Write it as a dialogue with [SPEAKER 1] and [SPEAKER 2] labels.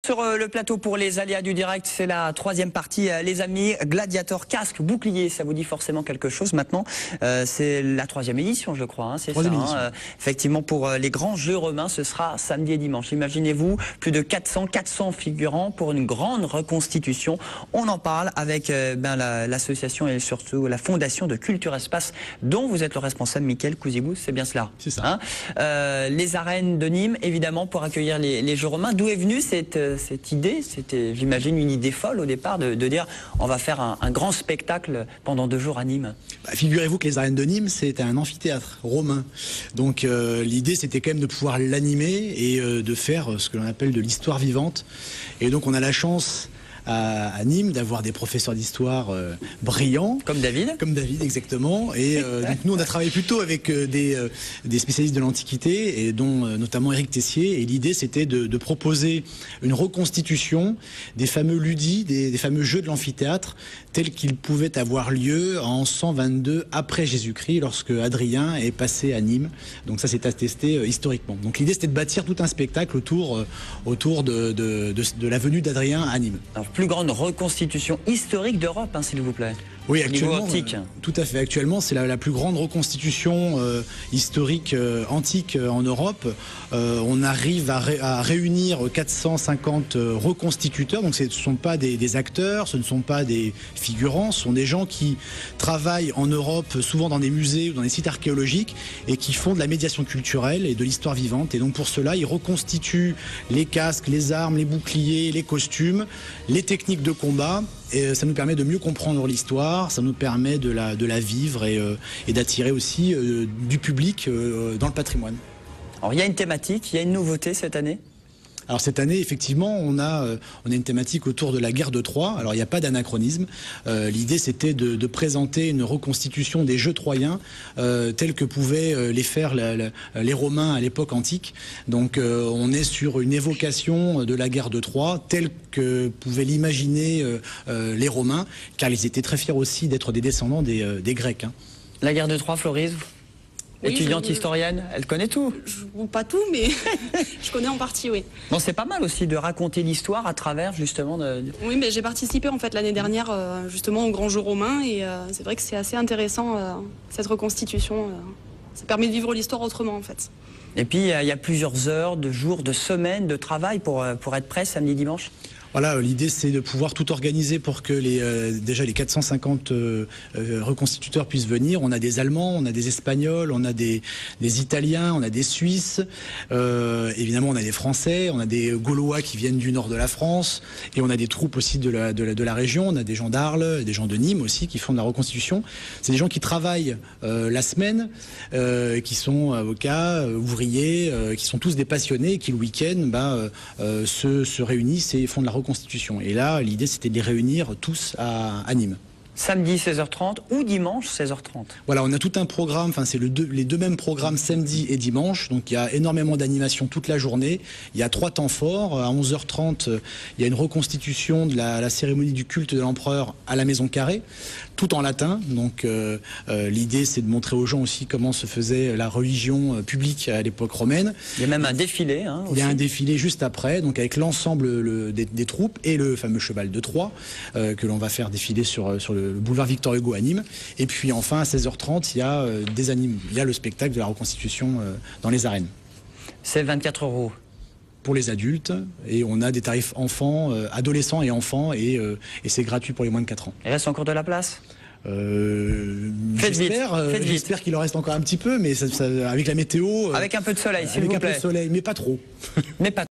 [SPEAKER 1] sur le plateau pour les aléas du direct, c'est la troisième partie. Les amis, gladiateur, casque, bouclier, ça vous dit forcément quelque chose maintenant. C'est la troisième édition, je crois, hein, c'est ça. Hein, effectivement, pour les grands jeux romains, ce sera samedi et dimanche. Imaginez-vous, plus de 400 figurants pour une grande reconstitution. On en parle avec l'association et surtout la fondation de Culture Espace, dont vous êtes le responsable, Mickaël Couzibous, c'est bien cela.
[SPEAKER 2] C'est ça.
[SPEAKER 1] Hein, les arènes de Nîmes, évidemment, pour accueillir les jeux romains. D'où est venue cette idée? C'était, j'imagine, une idée folle au départ de dire on va faire un grand spectacle pendant 2 jours à Nîmes.
[SPEAKER 2] Figurez-vous que les arènes de Nîmes, c'est un amphithéâtre romain. Donc l'idée, c'était quand même de pouvoir l'animer et de faire ce que l'on appelle de l'histoire vivante. Et donc on a la chance à Nîmes d'avoir des professeurs d'histoire brillants.
[SPEAKER 1] Comme David.
[SPEAKER 2] Comme David, exactement. Et donc nous, on a travaillé plutôt avec des spécialistes de l'Antiquité, et dont notamment Éric Tessier. Et l'idée, c'était de proposer une reconstitution des fameux ludis, des fameux jeux de l'amphithéâtre, tels qu'ils pouvaient avoir lieu en 122 après Jésus-Christ, lorsque Adrien est passé à Nîmes. Donc ça, c'est attesté historiquement. Donc l'idée, c'était de bâtir tout un spectacle autour de la venue d'Adrien à Nîmes.
[SPEAKER 1] Alors, plus grande reconstitution historique d'Europe, hein, s'il vous plaît.
[SPEAKER 2] Oui, actuellement, tout à fait. Actuellement, c'est la plus grande reconstitution historique antique en Europe. On arrive à réunir 450 reconstituteurs. Donc, ce ne sont pas des acteurs, ce ne sont pas des figurants, ce sont des gens qui travaillent en Europe, souvent dans des musées ou dans des sites archéologiques, et qui font de la médiation culturelle et de l'histoire vivante. Et donc, pour cela, ils reconstituent les casques, les armes, les boucliers, les costumes, les techniques de combat. Et ça nous permet de mieux comprendre l'histoire, ça nous permet de la vivre et d'attirer aussi du public dans le patrimoine.
[SPEAKER 1] Alors il y a une thématique, il y a une nouveauté cette année?
[SPEAKER 2] Alors cette année, effectivement, on a une thématique autour de la guerre de Troie. Alors il n'y a pas d'anachronisme. L'idée, c'était de présenter une reconstitution des jeux troyens tels que pouvaient les faire les Romains à l'époque antique. Donc on est sur une évocation de la guerre de Troie telle que pouvaient l'imaginer les Romains, car ils étaient très fiers aussi d'être des descendants des Grecs. Hein.
[SPEAKER 1] La guerre de Troie, Florise? Oui, étudiante historienne, elle connaît tout.
[SPEAKER 3] Pas tout, mais je connais en partie, oui.
[SPEAKER 1] Bon, c'est pas mal aussi de raconter l'histoire à travers justement
[SPEAKER 3] Oui, mais j'ai participé en fait l'année dernière justement au Grand Jeu romain et c'est vrai que c'est assez intéressant cette reconstitution. Ça permet de vivre l'histoire autrement en fait.
[SPEAKER 1] Et puis il y a plusieurs heures, de jours, de semaines de travail pour être prêt samedi, dimanche.
[SPEAKER 2] Voilà, l'idée c'est de pouvoir tout organiser pour que déjà les 450 reconstituteurs puissent venir. On a des Allemands, on a des Espagnols, on a des Italiens, on a des Suisses, évidemment on a des Français, on a des Gaulois qui viennent du nord de la France, et on a des troupes aussi de la région, on a des gens d'Arles, des gens de Nîmes aussi qui font de la reconstitution. C'est des gens qui travaillent la semaine, qui sont avocats, ouvriers, qui sont tous des passionnés, et qui le week-end se réunissent et font de la reconstitution. Et là, l'idée, c'était de les réunir tous à Nîmes.
[SPEAKER 1] Samedi 16h30 ou dimanche 16h30.
[SPEAKER 2] Voilà, on a tout un programme, enfin c'est les deux mêmes programmes samedi et dimanche, donc il y a énormément d'animations toute la journée. Il y a 3 temps forts. À 11h30, il y a une reconstitution de la cérémonie du culte de l'empereur à la Maison Carrée, tout en latin. Donc l'idée, c'est de montrer aux gens aussi comment se faisait la religion publique à l'époque romaine.
[SPEAKER 1] Il y a même un défilé. Hein,
[SPEAKER 2] il y a un défilé juste après, donc avec l'ensemble des troupes et le fameux cheval de Troie que l'on va faire défiler sur le boulevard Victor Hugo à Nîmes. Et puis enfin à 16h30, il y a le spectacle de la reconstitution dans les arènes.
[SPEAKER 1] C'est 24 €
[SPEAKER 2] pour les adultes, et on a des tarifs enfants, adolescents et enfants, et c'est gratuit pour les moins de 4 ans.
[SPEAKER 1] Il reste encore de la place?
[SPEAKER 2] J'espère qu'il en reste encore un petit peu, mais avec la météo...
[SPEAKER 1] Avec un peu de soleil, s'il vous plaît.
[SPEAKER 2] Avec un peu de soleil, mais pas trop.
[SPEAKER 1] Mais pas